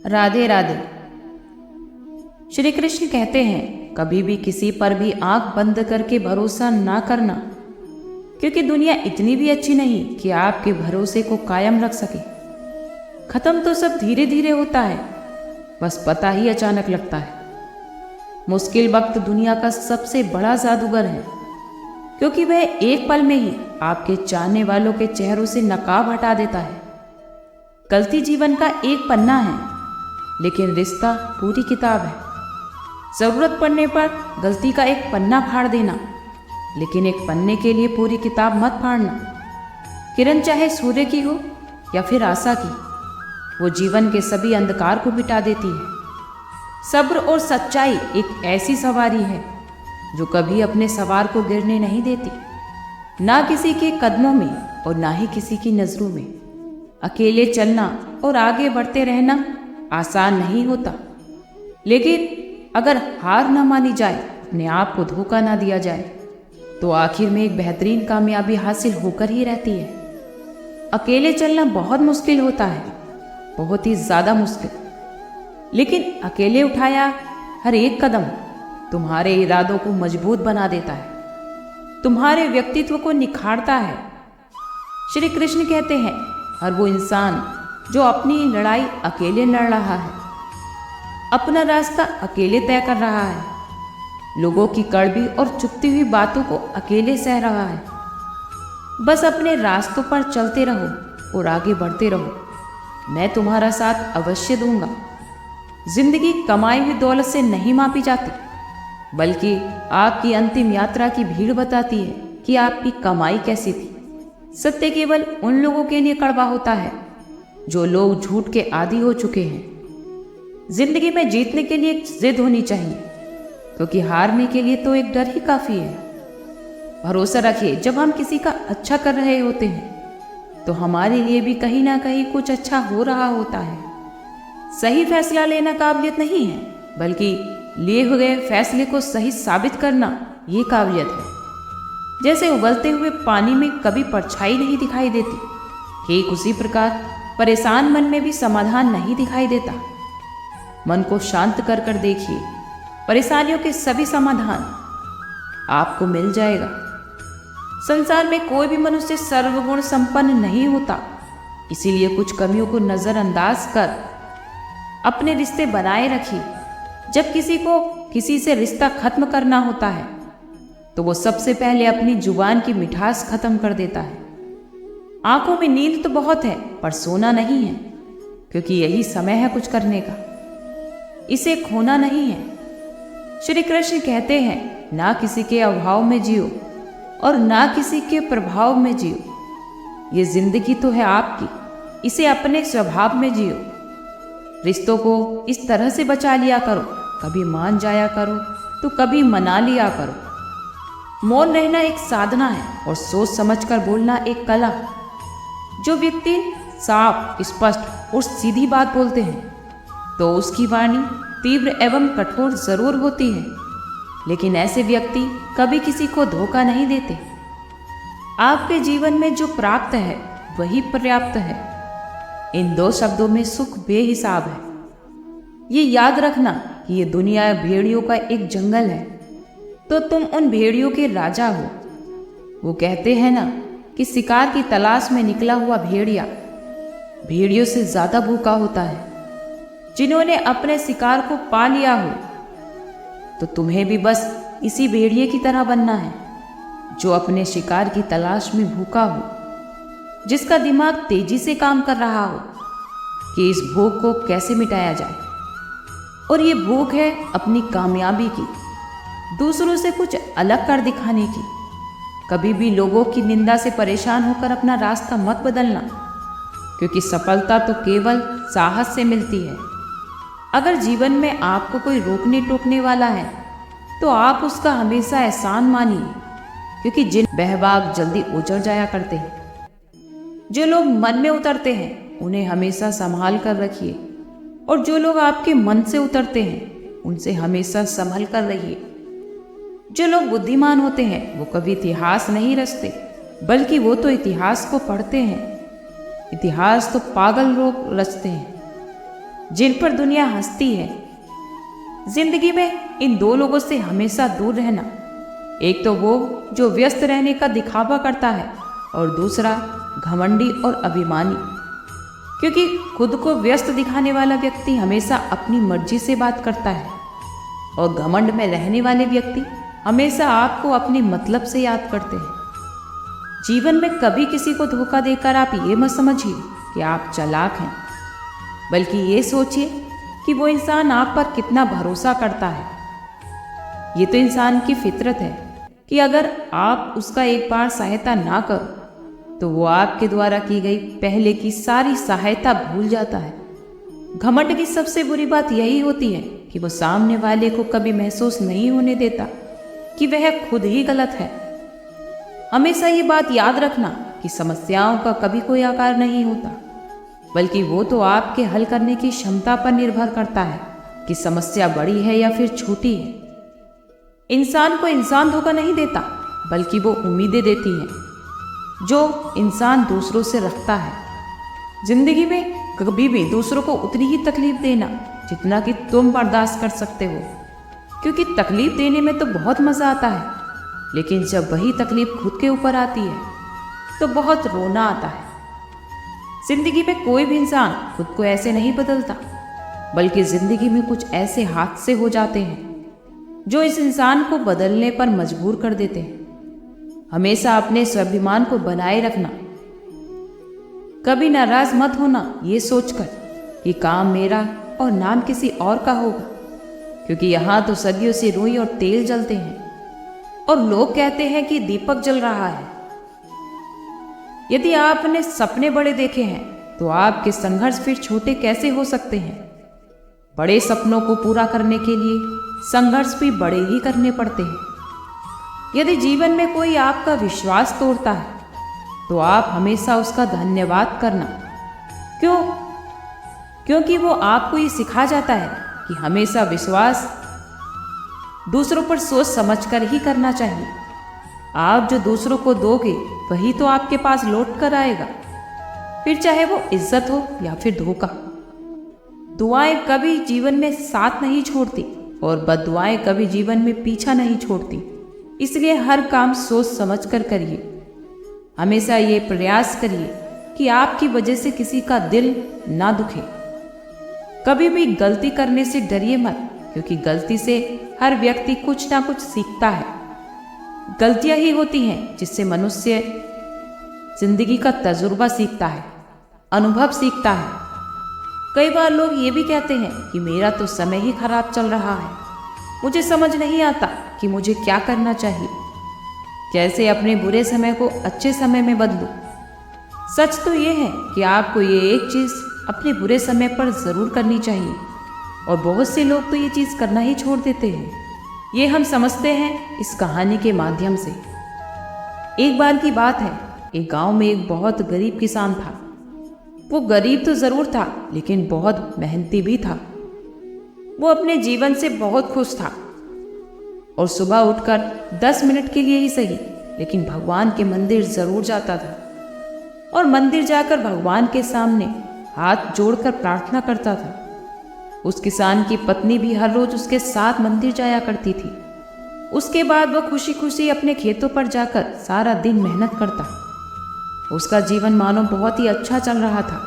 राधे राधे। श्री कृष्ण कहते हैं कभी भी किसी पर भी आंख बंद करके भरोसा ना करना, क्योंकि दुनिया इतनी भी अच्छी नहीं कि आपके भरोसे को कायम रख सके। खत्म तो सब धीरे धीरे होता है, बस पता ही अचानक लगता है। मुश्किल वक्त दुनिया का सबसे बड़ा जादूगर है, क्योंकि वह एक पल में ही आपके चाहने वालों के चेहरों से नकाब हटा देता है। गलती जीवन का एक पन्ना है, लेकिन रिश्ता पूरी किताब है। जरूरत पड़ने पर गलती का एक पन्ना फाड़ देना, लेकिन एक पन्ने के लिए पूरी किताब मत फाड़ना। किरण चाहे सूर्य की हो या फिर आशा की, वो जीवन के सभी अंधकार को मिटा देती है। सब्र और सच्चाई एक ऐसी सवारी है जो कभी अपने सवार को गिरने नहीं देती, ना किसी के कदमों में और ना ही किसी की नजरों में। अकेले चलना और आगे बढ़ते रहना आसान नहीं होता, लेकिन अगर हार ना मानी जाए, अपने आप को धोखा ना दिया जाए, तो आखिर में एक बेहतरीन कामयाबी हासिल होकर ही रहती है। अकेले चलना बहुत मुश्किल होता है, बहुत ही ज़्यादा मुश्किल, लेकिन अकेले उठाया हर एक कदम तुम्हारे इरादों को मजबूत बना देता है, तुम्हारे व्यक्तित्व को निखारता है। श्री कृष्ण कहते हैं हर वो इंसान जो अपनी लड़ाई अकेले लड़ रहा है, अपना रास्ता अकेले तय कर रहा है, लोगों की कड़वी और चुपती हुई बातों को अकेले सह रहा है, बस अपने रास्तों पर चलते रहो और आगे बढ़ते रहो। मैं तुम्हारा साथ अवश्य दूंगा। जिंदगी कमाई हुई दौलत से नहीं मापी जाती, बल्कि आपकी अंतिम यात्रा की भीड़ बताती है कि आपकी कमाई कैसी थी। सत्य केवल उन लोगों के लिए कड़वा होता है जो लोग झूठ के आदी हो चुके हैं। जिंदगी में जीतने के लिए एक जिद होनी चाहिए, क्योंकि हारने के लिए तो एक डर ही काफी है। भरोसा रखिए, जब हम किसी का अच्छा कर रहे होते हैं तो हमारे लिए भी कहीं ना कहीं कुछ अच्छा हो रहा होता है। सही फैसला लेना काबिलियत नहीं है, बल्कि लिए हुए फैसले को सही साबित करना ये काबिलियत है। जैसे उबलते हुए पानी में कभी परछाई नहीं दिखाई देती, ठीक उसी प्रकार परेशान मन में भी समाधान नहीं दिखाई देता। मन को शांत कर कर देखिए, परेशानियों के सभी समाधान आपको मिल जाएगा। संसार में कोई भी मनुष्य सर्वगुण संपन्न नहीं होता, इसीलिए कुछ कमियों को नजरअंदाज कर अपने रिश्ते बनाए रखिए। जब किसी को किसी से रिश्ता खत्म करना होता है तो वो सबसे पहले अपनी जुबान की मिठास खत्म कर देता है। आंखों में नींद तो बहुत है, पर सोना नहीं है, क्योंकि यही समय है कुछ करने का, इसे खोना नहीं है। श्री कृष्ण कहते हैं ना किसी के अभाव में जियो और ना किसी के प्रभाव में जियो। ये जिंदगी तो है आपकी, इसे अपने स्वभाव में जियो। रिश्तों को इस तरह से बचा लिया करो, कभी मान जाया करो तो कभी मना लिया करो। मौन रहना एक साधना है और सोच समझकर बोलना एक कला। जो व्यक्ति साफ, स्पष्ट और सीधी बात बोलते हैं तो उसकी वाणी तीव्र एवं कठोर जरूर होती है, लेकिन ऐसे व्यक्ति कभी किसी को धोखा नहीं देते। आपके जीवन में जो प्राप्त है वही पर्याप्त है। इन दो शब्दों में सुख बेहिसाब है। ये याद रखना कि ये दुनिया भेड़ियों का एक जंगल है, तो तुम उन भेड़ियों के राजा हो। वो कहते हैं ना कि शिकार की तलाश में निकला हुआ भेड़िया भेड़ियों से ज्यादा भूखा होता है। जिन्होंने अपने शिकार को पा लिया हो, तो तुम्हें भी बस इसी भेड़िए की तरह बनना है, जो अपने शिकार की तलाश में भूखा हो, जिसका दिमाग तेजी से काम कर रहा हो कि इस भूख को कैसे मिटाया जाए। और ये भूख है अपनी कामयाबी की, दूसरों से कुछ अलग कर दिखाने की। कभी भी लोगों की निंदा से परेशान होकर अपना रास्ता मत बदलना, क्योंकि सफलता तो केवल साहस से मिलती है। अगर जीवन में आपको कोई रोकने टोकने वाला है तो आप उसका हमेशा एहसान मानिए, क्योंकि जिन बहबाग जल्दी उजड़ जाया करते हैं। जो लोग मन में उतरते हैं उन्हें हमेशा संभाल कर रखिए, और जो लोग आपके मन से उतरते हैं उनसे हमेशा संभल कर रहिए। जो लोग बुद्धिमान होते हैं वो कभी इतिहास नहीं रचते, बल्कि वो तो इतिहास को पढ़ते हैं। इतिहास तो पागल लोग रचते हैं। जिन पर दुनिया हंसती है। जिंदगी में इन दो लोगों से हमेशा दूर रहना, एक तो वो जो व्यस्त रहने का दिखावा करता है और दूसरा घमंडी और अभिमानी, क्योंकि खुद को व्यस्त दिखाने वाला व्यक्ति हमेशा अपनी मर्जी से बात करता है और घमंड में रहने वाले व्यक्ति हमेशा आपको अपने मतलब से याद करते हैं। जीवन में कभी किसी को धोखा देकर आप ये मत समझिए कि आप चालाक हैं, बल्कि ये सोचिए कि वो इंसान आप पर कितना भरोसा करता है। ये तो इंसान की फितरत है कि अगर आप उसका एक बार सहायता ना करो तो वो आपके द्वारा की गई पहले की सारी सहायता भूल जाता है। घमंड की सबसे बुरी बात यही होती है कि वो सामने वाले को कभी महसूस नहीं होने देता कि वह खुद ही गलत है। हमेशा ये बात याद रखना कि समस्याओं का कभी कोई आकार नहीं होता, बल्कि वो तो आपके हल करने की क्षमता पर निर्भर करता है कि समस्या बड़ी है या फिर छोटी है। इंसान को इंसान धोखा नहीं देता, बल्कि वो उम्मीदें देती हैं जो इंसान दूसरों से रखता है। जिंदगी में कभी भी दूसरों को उतनी ही तकलीफ देना जितना कि तुम बर्दाश्त कर सकते हो, क्योंकि तकलीफ देने में तो बहुत मज़ा आता है, लेकिन जब वही तकलीफ खुद के ऊपर आती है तो बहुत रोना आता है। जिंदगी में कोई भी इंसान खुद को ऐसे नहीं बदलता, बल्कि जिंदगी में कुछ ऐसे हादसे हो जाते हैं जो इस इंसान को बदलने पर मजबूर कर देते हैं। हमेशा अपने स्वाभिमान को बनाए रखना, कभी नाराज मत होना ये सोचकर कि काम मेरा और नाम किसी और का होगा, क्योंकि यहाँ तो सदियों से रुई और तेल जलते हैं और लोग कहते हैं कि दीपक जल रहा है। यदि आपने सपने बड़े देखे हैं तो आपके संघर्ष फिर छोटे कैसे हो सकते हैं। बड़े सपनों को पूरा करने के लिए संघर्ष भी बड़े ही करने पड़ते हैं। यदि जीवन में कोई आपका विश्वास तोड़ता है तो आप हमेशा उसका धन्यवाद करना। क्यों? क्योंकि वो आपको ये सिखा जाता है कि हमेशा विश्वास दूसरों पर सोच समझकर ही करना चाहिए। आप जो दूसरों को दोगे वही तो आपके पास लौट कर आएगा, फिर चाहे वो इज्जत हो या फिर धोखा। दुआएं कभी जीवन में साथ नहीं छोड़ती और बददुआएं कभी जीवन में पीछा नहीं छोड़ती। इसलिए हर काम सोच समझ कर करिए। हमेशा ये प्रयास करिए कि आपकी वजह से किसी का दिल ना दुखे। कभी भी गलती करने से डरिए मत, क्योंकि गलती से हर व्यक्ति कुछ ना कुछ सीखता है। गलतियां ही होती हैं जिससे मनुष्य जिंदगी का तजुर्बा सीखता है, अनुभव सीखता है। कई बार लोग ये भी कहते हैं कि मेरा तो समय ही खराब चल रहा है, मुझे समझ नहीं आता कि मुझे क्या करना चाहिए, कैसे अपने बुरे समय को अच्छे समय में बदलूं। सच तो ये है कि आपको ये एक चीज़ अपने बुरे समय पर ज़रूर करनी चाहिए, और बहुत से लोग तो ये चीज़ करना ही छोड़ देते हैं। ये हम समझते हैं इस कहानी के माध्यम से। एक बार की बात है, एक गांव में एक बहुत गरीब किसान था। वो गरीब तो ज़रूर था, लेकिन बहुत मेहनती भी था। वो अपने जीवन से बहुत खुश था और सुबह उठकर 10 मिनट के लिए ही सही, लेकिन भगवान के मंदिर ज़रूर जाता था और मंदिर जाकर भगवान के सामने हाथ जोड़कर प्रार्थना करता था। उस किसान की पत्नी भी हर रोज उसके साथ मंदिर जाया करती थी। उसके बाद वह खुशी खुशी अपने खेतों पर जाकर सारा दिन मेहनत करता। उसका जीवन मानो बहुत ही अच्छा चल रहा था।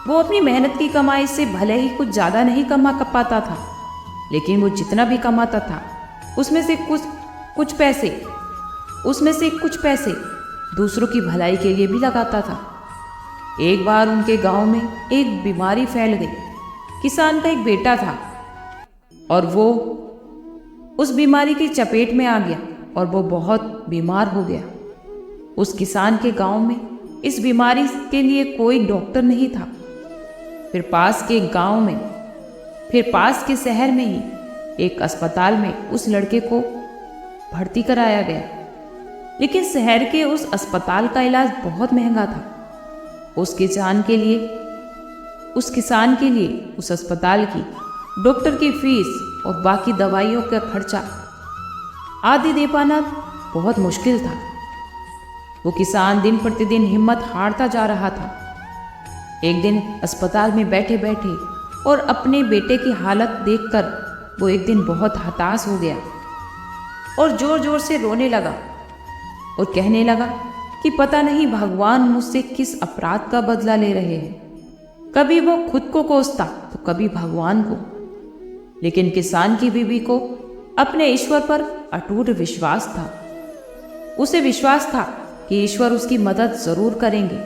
वो अपनी मेहनत की कमाई से भले ही कुछ ज़्यादा नहीं कमा पाता था, लेकिन वो जितना भी कमाता था उसमें से कुछ पैसे दूसरों की भलाई के लिए भी लगाता था। एक बार उनके गांव में एक बीमारी फैल गई। किसान का एक बेटा था और वो उस बीमारी की चपेट में आ गया और वो बहुत बीमार हो गया। उस किसान के गांव में इस बीमारी के लिए कोई डॉक्टर नहीं था। फिर पास के शहर में ही एक अस्पताल में उस लड़के को भर्ती कराया गया, लेकिन शहर के उस अस्पताल का इलाज बहुत महंगा था। उस किसान के लिए उस अस्पताल की डॉक्टर की फीस और बाकी दवाइयों का खर्चा आदि दे पाना बहुत मुश्किल था। वो किसान दिन प्रतिदिन हिम्मत हारता जा रहा था। एक दिन अस्पताल में बैठे बैठे और अपने बेटे की हालत देखकर वो एक दिन बहुत हताश हो गया और जोर जोर से रोने लगा और कहने लगा कि पता नहीं भगवान मुझसे किस अपराध का बदला ले रहे हैं। कभी वो खुद को कोसता तो कभी भगवान को। लेकिन किसान की बीवी को अपने ईश्वर पर अटूट विश्वास था। उसे विश्वास था कि ईश्वर उसकी मदद जरूर करेंगे।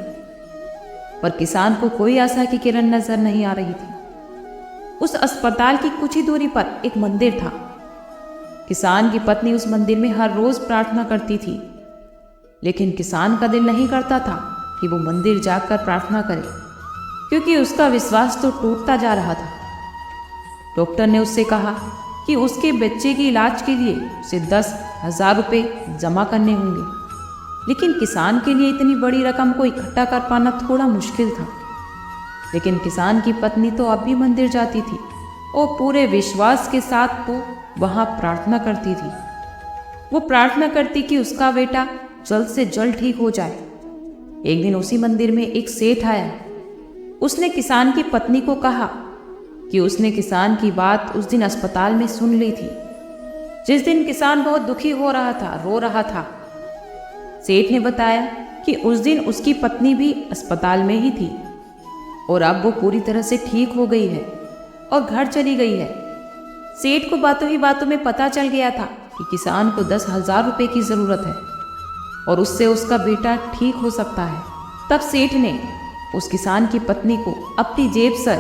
पर किसान को कोई आशा की किरण नजर नहीं आ रही थी। उस अस्पताल की कुछ ही दूरी पर एक मंदिर था। किसान की पत्नी उस मंदिर में हर रोज प्रार्थना करती थी, लेकिन किसान का दिल नहीं करता था कि वो मंदिर जाकर प्रार्थना करे, क्योंकि उसका विश्वास तो टूटता जा रहा था। डॉक्टर ने उससे कहा कि उसके बच्चे के इलाज के लिए उसे 10,000 रुपये जमा करने होंगे, लेकिन किसान के लिए इतनी बड़ी रकम को इकट्ठा कर पाना थोड़ा मुश्किल था। लेकिन किसान की पत्नी तो अब भी मंदिर जाती थी और पूरे विश्वास के साथ वो वहाँ प्रार्थना करती थी। वो प्रार्थना करती कि उसका बेटा जल्द से जल्द ठीक हो जाए। एक दिन उसी मंदिर में एक सेठ आया। उसने किसान की पत्नी को कहा कि उसने किसान की बात उस दिन अस्पताल में सुन ली थी, जिस दिन किसान बहुत दुखी हो रहा था, रो रहा था। सेठ ने बताया कि उस दिन उसकी पत्नी भी अस्पताल में ही थी और अब वो पूरी तरह से ठीक हो गई है और घर चली गई है। सेठ को बातों ही बातों में पता चल गया था कि किसान को 10,000 रुपये की ज़रूरत है और उससे उसका बेटा ठीक हो सकता है। तब सेठ ने उस किसान की पत्नी को अपनी जेब से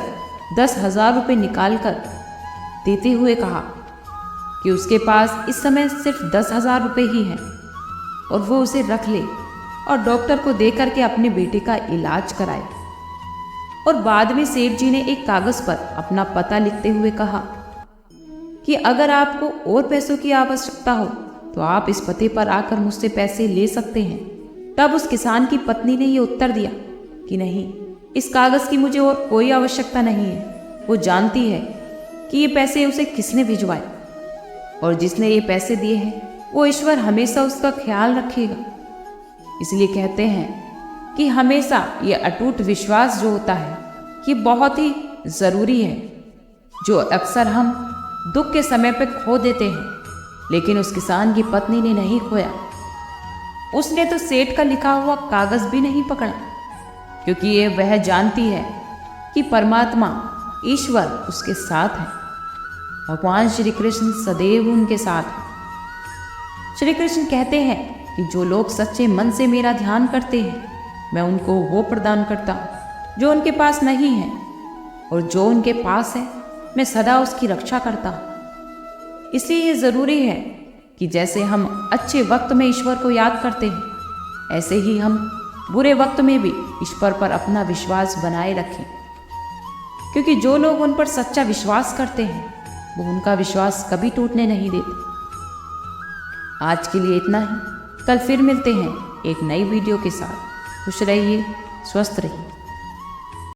10,000 रुपये निकाल कर देते हुए कहा कि उसके पास इस समय सिर्फ 10,000 रुपये ही हैं और वो उसे रख ले और डॉक्टर को दे करके अपने बेटे का इलाज कराए। और बाद में सेठ जी ने एक कागज़ पर अपना पता लिखते हुए कहा कि अगर आपको और पैसों की आवश्यकता हो तो आप इस पते पर आकर मुझसे पैसे ले सकते हैं। तब उस किसान की पत्नी ने ये उत्तर दिया कि नहीं, इस कागज़ की मुझे और कोई आवश्यकता नहीं है। वो जानती है कि ये पैसे उसे किसने भिजवाए और जिसने ये पैसे दिए हैं वो ईश्वर हमेशा उसका ख्याल रखेगा। इसलिए कहते हैं कि हमेशा ये अटूट विश्वास जो होता है ये बहुत ही ज़रूरी है, जो अक्सर हम दुख के समय पे खो देते हैं। लेकिन उस किसान की पत्नी ने नहीं खोया। उसने तो सेठ का लिखा हुआ कागज़ भी नहीं पकड़ा, क्योंकि ये वह जानती है कि परमात्मा ईश्वर उसके साथ है। भगवान श्री कृष्ण सदैव उनके साथ है। श्री कृष्ण कहते हैं कि जो लोग सच्चे मन से मेरा ध्यान करते हैं मैं उनको वो प्रदान करता हूँ जो उनके पास नहीं है, और जो उनके पास है मैं सदा उसकी रक्षा करता हूँ। इसलिए ये ज़रूरी है कि जैसे हम अच्छे वक्त में ईश्वर को याद करते हैं, ऐसे ही हम बुरे वक्त में भी ईश्वर पर अपना विश्वास बनाए रखें, क्योंकि जो लोग उन पर सच्चा विश्वास करते हैं वो उनका विश्वास कभी टूटने नहीं देते। आज के लिए इतना ही। कल फिर मिलते हैं एक नई वीडियो के साथ। खुश रहिए, स्वस्थ रहिए।